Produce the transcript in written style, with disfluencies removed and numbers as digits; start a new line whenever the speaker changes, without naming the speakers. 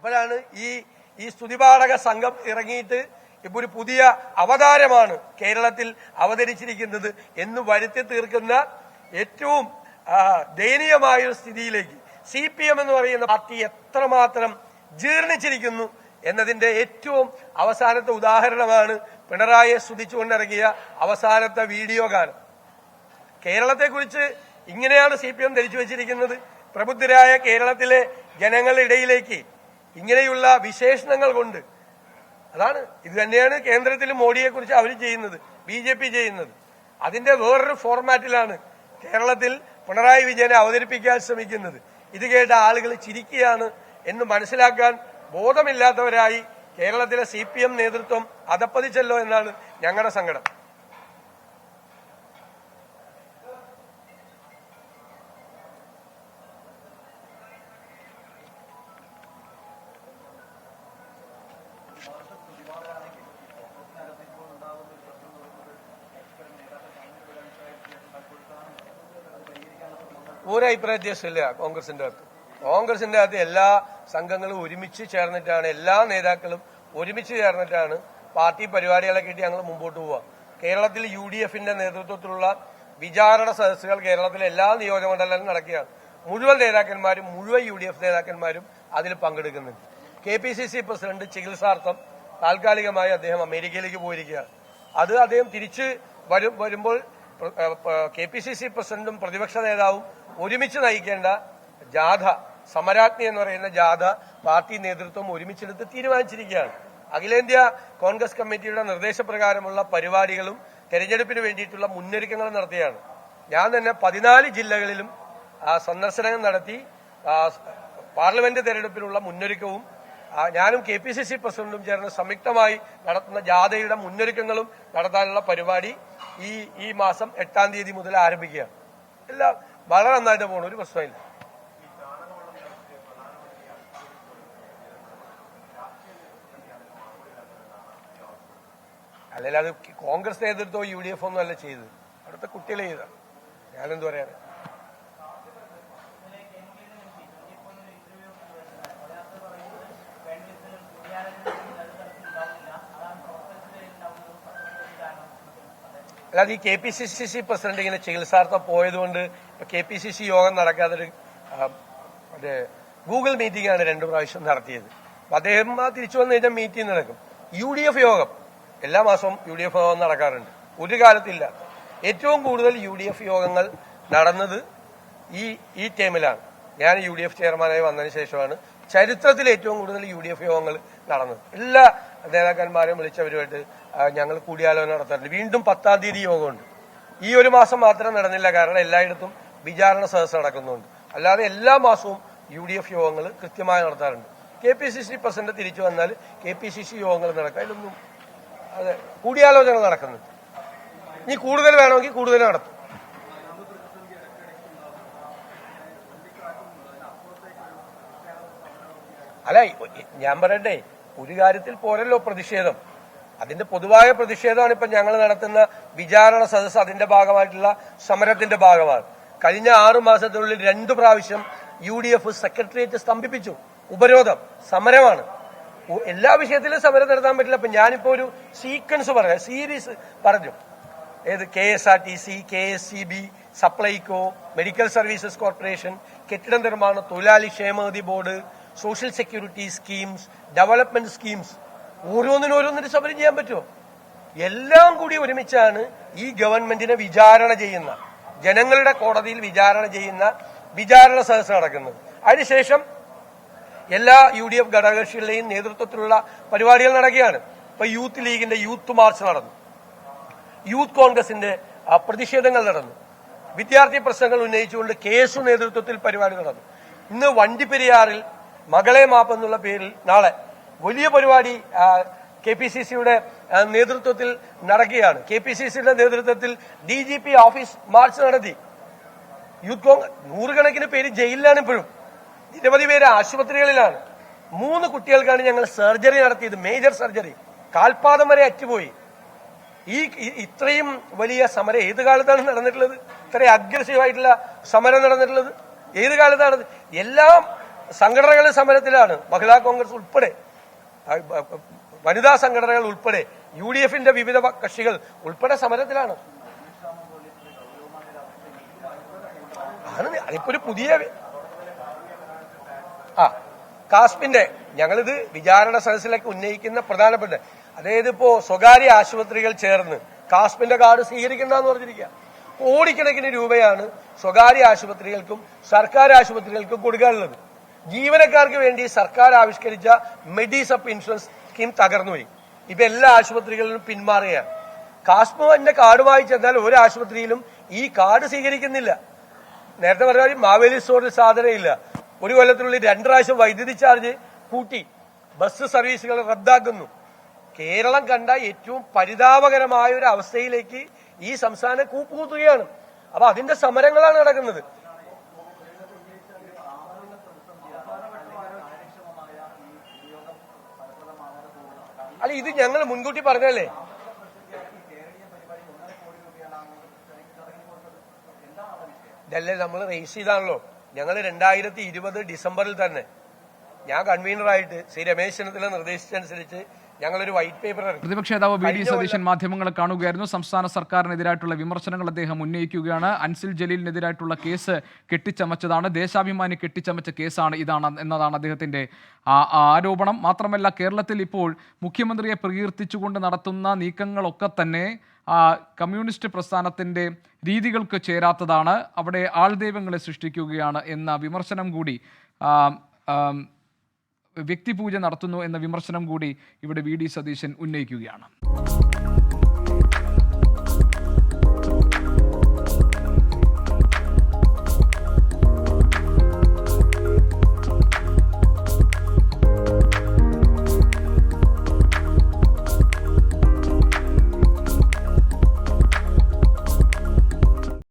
അപ്പോഴാണ് ഈ സ്തുതിപാഠക സംഘം ഇറങ്ങിയിട്ട് ഇപ്പൊ ഒരു പുതിയ അവതാരമാണ് കേരളത്തിൽ അവതരിച്ചിരിക്കുന്നത് എന്ന് വരുത്തി തീർക്കുന്ന ഏറ്റവും ദയനീയമായ ഒരു സ്ഥിതിയിലേക്ക് CPM എന്ന് പറയുന്ന പാർട്ടി എത്രമാത്രം ജീർണിച്ചിരിക്കുന്നു എന്നതിന്റെ ഏറ്റവും അവസാനത്തെ ഉദാഹരണമാണ് പിണറായിയെ സ്തുതിച്ചുകൊണ്ടിറങ്ങിയ അവസാനത്തെ വീഡിയോ ഗാനം. കേരളത്തെക്കുറിച്ച് ഇങ്ങനെയാണ് CPM ധരിച്ചു വച്ചിരിക്കുന്നത്. പ്രബുദ്ധരായ കേരളത്തിലെ ജനങ്ങളുടെ ഇടയിലേക്ക് ഇങ്ങനെയുള്ള വിശേഷണങ്ങൾ കൊണ്ട് അതാണ് ഇത് തന്നെയാണ് കേന്ദ്രത്തിൽ മോഡിയെക്കുറിച്ച് അവർ ചെയ്യുന്നത്, BJP ചെയ്യുന്നത്. അതിന്റെ വേറൊരു ഫോർമാറ്റിലാണ് കേരളത്തിൽ പിണറായി വിജയനെ അവതരിപ്പിക്കാൻ ശ്രമിക്കുന്നത്. ഇത് കേട്ട ആളുകൾ ചിരിക്കുകയാണ് എന്ന് മനസ്സിലാക്കാൻ ബോധമില്ലാത്തവരായി കേരളത്തിലെ CPM നേതൃത്വം അധപ്പതിച്ചല്ലോ എന്നാണ് ഞങ്ങളുടെ സങ്കടം. ഒരു അഭിപ്രായ വ്യത്യാസമില്ല കോൺഗ്രസിന്റെ അകത്ത് എല്ലാ സംഘങ്ങളും ഒരുമിച്ച് ചേർന്നിട്ടാണ്, എല്ലാ നേതാക്കളും ഒരുമിച്ച് ചേർന്നിട്ടാണ് പാർട്ടി പരിപാടികളൊക്കെ ഇട്ട് ഞങ്ങൾ മുമ്പോട്ട് പോവുക. കേരളത്തിൽ UDFന്റെ നേതൃത്വത്തിലുള്ള വിചാരണ സദസ്സുകൾ കേരളത്തിലെ എല്ലാ നിയോജകമണ്ഡലങ്ങളിലും നടക്കുകയാണ്. മുഴുവൻ നേതാക്കന്മാരും മുഴുവൻ UDF നേതാക്കന്മാരും അതിൽ പങ്കെടുക്കുന്നുണ്ട്. KPCC പ്രസിഡന്റ് ചികിത്സാർത്ഥം താൽക്കാലികമായി അദ്ദേഹം അമേരിക്കയിലേക്ക് പോയിരിക്കുകയാണ്. അത് അദ്ദേഹം തിരിച്ച് വരുമ്പോൾ KPCC പ്രസിഡന്റും പ്രതിപക്ഷ നേതാവും ഒരുമിച്ച് നയിക്കേണ്ട ജാഥ, സമരാഗ്നി എന്ന് പറയുന്ന ജാഥ പാർട്ടി നേതൃത്വം ഒരുമിച്ചെടുത്ത് തീരുമാനിച്ചിരിക്കുകയാണ്. അഖിലേന്ത്യാ കോൺഗ്രസ് കമ്മിറ്റിയുടെ നിർദ്ദേശപ്രകാരമുള്ള പരിപാടികളും തെരഞ്ഞെടുപ്പിന് വേണ്ടിയിട്ടുള്ള മുന്നൊരുക്കങ്ങളും നടത്തിയാണ്. ഞാൻ തന്നെ 14 ജില്ലകളിലും സന്ദർശനം നടത്തി പാർലമെന്റ് തെരഞ്ഞെടുപ്പിനുള്ള മുന്നൊരുക്കവും ഞാനും KPCC പ്രസിഡന്റും ചേർന്ന് സംയുക്തമായി നടത്തുന്ന ജാഥയുടെ മുന്നൊരുക്കങ്ങളും നടത്താനുള്ള പരിപാടി ഈ മാസം 8-ാം തീയതി മുതൽ ആരംഭിക്കുകയാണ്. എല്ലാം വളരെ നന്നായിട്ട് പോകണം, ഒരു പ്രശ്നമില്ല. അല്ലെങ്കിൽ അത് കോൺഗ്രസ് നേതൃത്വം UDF ഒന്നും അല്ല ചെയ്തത്, അവിടുത്തെ കുട്ടികളെ ചെയ്താണ്. ഞാനെന്ത് പറയാൻ. അല്ലാതെ ഈ KPCC പ്രസിഡന്റ് ഇങ്ങനെ ചികിത്സാർത്ഥം പോയതുകൊണ്ട് KPCC യോഗം നടക്കാതെ ഗൂഗിൾ മീറ്റിംഗ് ആണ് 2 പ്രാവശ്യം നടത്തിയത്. അദ്ദേഹം തിരിച്ചു വന്നു കഴിഞ്ഞാൽ മീറ്റിംഗ് നടക്കും. UDF യോഗം എല്ലാ മാസവും UDF യോഗം നടക്കാറുണ്ട്, ഒരു കാലത്തില്ല. ഏറ്റവും കൂടുതൽ UDF യോഗങ്ങൾ നടന്നത് ഈ ടൈമിലാണ്. ഞാൻ UDF ചെയർമാനായി വന്നതിന് ശേഷമാണ് ചരിത്രത്തിൽ ഏറ്റവും കൂടുതൽ UDF യോഗങ്ങൾ നടന്നത്. എല്ലാ നേതാക്കന്മാരും വിളിച്ചവരുമായിട്ട് ഞങ്ങൾ കൂടിയാലോചന നടത്താറുണ്ട്. വീണ്ടും 10-ാം തീയതി യോഗമുണ്ട്. ഈ ഒരു മാസം മാത്രം നടന്നില്ല, കാരണം എല്ലായിടത്തും വിചാരണ സദസ്സ് നടക്കുന്നുണ്ട്. അല്ലാതെ എല്ലാ മാസവും UDF യോഗങ്ങൾ കൃത്യമായി നടത്താറുണ്ട്. KPCC പ്രസിഡന്റ് തിരിച്ചു വന്നാൽ KPCC യോഗങ്ങൾ നടക്കുക, അതിലൊന്നും അതെ കൂടിയാലോചന നടക്കുന്നുണ്ട്. ഇനി കൂടുതൽ വേണമെങ്കിൽ കൂടുതൽ നടത്തും. അല്ല, ഞാൻ പറയട്ടെ, ഒരു കാര്യത്തിൽ പോരല്ലോ പ്രതിഷേധം. അതിന്റെ പൊതുവായ പ്രതിഷേധമാണ് ഇപ്പൊ ഞങ്ങൾ നടത്തുന്ന വിചാരണ സദസ്സ്. അതിന്റെ ഭാഗമായിട്ടുള്ള സമരത്തിന്റെ ഭാഗമാണ്. കഴിഞ്ഞ 6 മാസത്തിനുള്ളിൽ 2 പ്രാവശ്യം UDF സെക്രട്ടേറിയറ്റ് സ്തംഭിപ്പിച്ചു. ഉപരോധം, സമരമാണ്. എല്ലാ വിഷയത്തിലും സമരം നടത്താൻ പറ്റില്ല. അപ്പൊ ഞാനിപ്പോ ഒരു സീക്വൻസ് പറയാം, സീരീസ് പറഞ്ഞു. ഏത് KSRTC, KSCB, Supplyco, medical services corporation, കെട്ടിട നിർമ്മാണ തൊഴിലാളി ക്ഷേമനിധി board, social security schemes, development schemes, ഓരോന്നിനും സമരം ചെയ്യാൻ പറ്റുമോ? എല്ലാം കൂടി ഒരുമിച്ചാണ് ഈ ഗവൺമെന്റിനെ വിചാരണ ചെയ്യുന്ന, ജനങ്ങളുടെ കോടതിയിൽ വിചാരണ ചെയ്യുന്ന വിചാരണ സദസ്സ് നടക്കുന്നത്. അതിനുശേഷം എല്ലാ UDF ഘടകകക്ഷികളുടെയും നേതൃത്വത്തിലുള്ള പരിപാടികൾ നടക്കുകയാണ്. ഇപ്പൊ യൂത്ത് ലീഗിന്റെ യൂത്ത് മാർച്ച് നടന്നു, യൂത്ത് കോൺഗ്രസിന്റെ പ്രതിഷേധങ്ങൾ നടന്നു, വിദ്യാർത്ഥി പ്രശ്നങ്ങൾ ഉന്നയിച്ചുകൊണ്ട് KSU നേതൃത്വത്തിൽ പരിപാടി നടന്നു. ഇന്ന് വണ്ടിപ്പെരിയാറിൽ മകളെ മാപ്പ് എന്നുള്ള പേരിൽ നാളെ വലിയ പരിപാടി KPCCയുടെ നേതൃത്വത്തിൽ നടക്കുകയാണ്. KPCCയുടെ നേതൃത്വത്തിൽ DGP ഓഫീസ് മാർച്ച് നടത്തി. യൂത്ത് കോൺഗ്രസ് 100 കണക്കിന് പേര് ജയിലിലാണ്, ഇപ്പോഴും നിരവധി പേര് ആശുപത്രികളിലാണ്. 3 കുട്ടികൾക്കാണ് ഞങ്ങൾ സർജറി നടത്തിയത്, മേജർ സർജറി. കാൽപാദം വരെ അറ്റുപോയി. ഇത്രയും വലിയ സമരം ഏത് കാലത്താണ് നടന്നിട്ടുള്ളത്? ഇത്രയും അഗ്രസീവായിട്ടുള്ള സമരം നടന്നിട്ടുള്ളത് ഏത് കാലത്താണ്? എല്ലാം സംഘടനകൾ സമരത്തിലാണ്. മഹിളാ കോൺഗ്രസ് ഉൾപ്പെടെ, വനിതാ സംഘടനകൾ ഉൾപ്പെടെ, UDFന്റെ വിവിധ കക്ഷികൾ ഉൾപ്പെടെ സമരത്തിലാണ്. അതിപ്പോ ഒരു പുതിയ കാസ്പിന്റെ ഞങ്ങളിത് വിചാരണ സദസ്സിലേക്ക് ഉന്നയിക്കുന്ന പ്രധാനപ്പെട്ട, അതായത് ഇപ്പോ സ്വകാര്യ ആശുപത്രികൾ ചേർന്ന് കാസ്പിന്റെ കാർഡ് സ്വീകരിക്കണ്ടെന്ന് പറഞ്ഞിരിക്കുക. കോടിക്കണക്കിന് രൂപയാണ് സ്വകാര്യ ആശുപത്രികൾക്കും സർക്കാർ ആശുപത്രികൾക്കും കൊടുക്കാനുള്ളത്. ജീവനക്കാർക്ക് വേണ്ടി സർക്കാർ ആവിഷ്കരിച്ച മെഡിസപ്പ് ഇൻഷുറൻസ് സ്കീം തകർന്നുപോയി. ഇപ്പൊ എല്ലാ ആശുപത്രികളിലും പിന്മാറുകയാണ്. കാസ്പിന്റെ കാർഡുമായി ചെന്നാൽ ഒരു ആശുപത്രിയിലും ഈ കാർഡ് സ്വീകരിക്കുന്നില്ല. നേരത്തെ പറഞ്ഞ മാവേലി സ്റ്റോറിൽ സാധനമില്ല. ഒരു കൊല്ലത്തിനുള്ളിൽ 2 പ്രാവശ്യം വൈദ്യുതി ചാർജ് കൂട്ടി. ബസ് സർവീസുകൾ റദ്ദാക്കുന്നു. കേരളം കണ്ട ഏറ്റവും പരിതാപകരമായ ഒരു അവസ്ഥയിലേക്ക് ഈ സംസ്ഥാനം കൂപ്പുകൂത്തുകയാണ്. അപ്പൊ അതിന്റെ സമരങ്ങളാണ് നടക്കുന്നത്. അല്ല, ഇത് ഞങ്ങൾ മുൻകൂട്ടി പറഞ്ഞല്ലേ. ഇതല്ലേ നമ്മൾ റേസ് ചെയ്താണല്ലോ. ഞങ്ങൾ 2020 ഡിസംബറിൽ തന്നെ ഞാൻ കൺവീനറായിട്ട് ശ്രീ രമേശ് ചെന്നിത്തല നിർദ്ദേശിച്ചനുസരിച്ച് ഞങ്ങളൊരു വൈറ്റ് പേപ്പർ ഇറക്കി.
പ്രതിപക്ഷ നേതാവ് വി.ഡി. സതീശൻ മാധ്യമങ്ങളെ കാണുകയായിരുന്നു. സംസ്ഥാന സർക്കാരിനെതിരായിട്ടുള്ള വിമർശനങ്ങൾ അദ്ദേഹം ഉന്നയിക്കുകയാണ്. അൻസിൽ ജലീലിനെതിരായിട്ടുള്ള കേസ് കെട്ടിച്ചമച്ചതാണ്, ദേശാഭിമാനി കെട്ടിച്ചമച്ച കേസാണ് ഇതാണ് എന്നതാണ് അദ്ദേഹത്തിന്റെ ആരോപണം. മാത്രമല്ല, കേരളത്തിൽ ഇപ്പോൾ മുഖ്യമന്ത്രിയെ പ്രകീർത്തിച്ചുകൊണ്ട് നടത്തുന്ന നീക്കങ്ങളൊക്കെ തന്നെ കമ്മ്യൂണിസ്റ്റ് പ്രസ്ഥാനത്തിന്റെ രീതികൾക്ക് ചേരാത്തതാണ്, അവിടെ ആൾദൈവങ്ങളെ സൃഷ്ടിക്കുകയാണ് എന്ന വിമർശനം കൂടി, വ്യക്തിപൂജ നടത്തുന്നു എന്ന വിമർശനം കൂടി ഇവിടെ വി.ഡി. സതീശൻ ഉന്നയിക്കുകയാണ്.